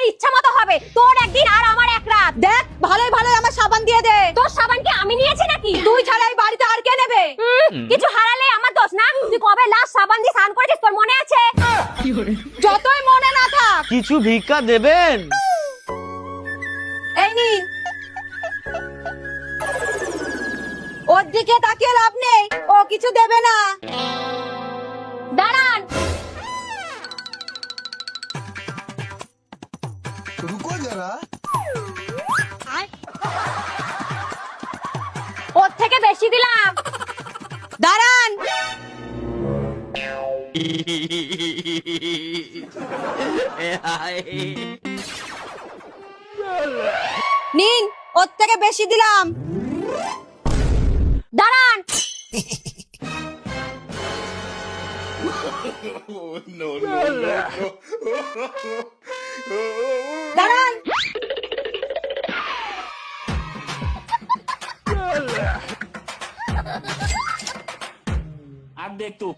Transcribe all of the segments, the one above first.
ইচ্ছা মতো হবে, তোর একদিন আর আমার এক রাত। দেখ ভালোই ভালোই আমার সাবান দিয়ে দে। তোর সাবান কি আমি নিয়েছি নাকি? তুই ছাড়া এই বাড়িতে আর কে নেবে? কিছু হারালে আমার দোষ না। তুই কবে লাস্ট সাবান দিয়ে স্নান করেছিস তোর মনে আছে? যতই মনে না থাক। কিছু ভিক্ষা দেবেন? এই নিন। ওর দিকে তাকিয়ে লাভ নেই, ও কিছু দেবে না। দাঁড়ান। रुको जरा। ওর থেকে বেশি দিলাম। দাঁড়ান। নিন, ওর থেকে বেশি দিলাম। দাঁড়ান। দাঁড়ান। अब देख तू।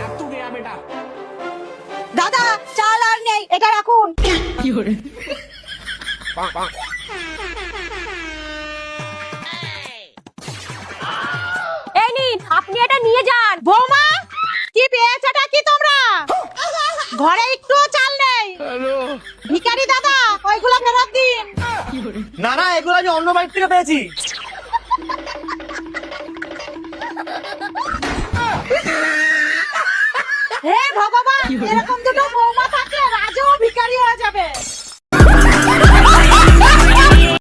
अब तू गया बेटा। দাদা চাল আর নেই, এটা রাখুন। এই নিন, আপনি এটা নিয়ে যান। বৌমা, কি পেয়েছেটা কি তোমরা? ঘরে একটুও চাল নেই। ভিখারি দাদা, ওইগুলো ফেরত দিন। না না, এগুলো আমি অন্য বাড়ি থেকে পেয়েছি। হে ভগবান, এরকম দুটো বৌমা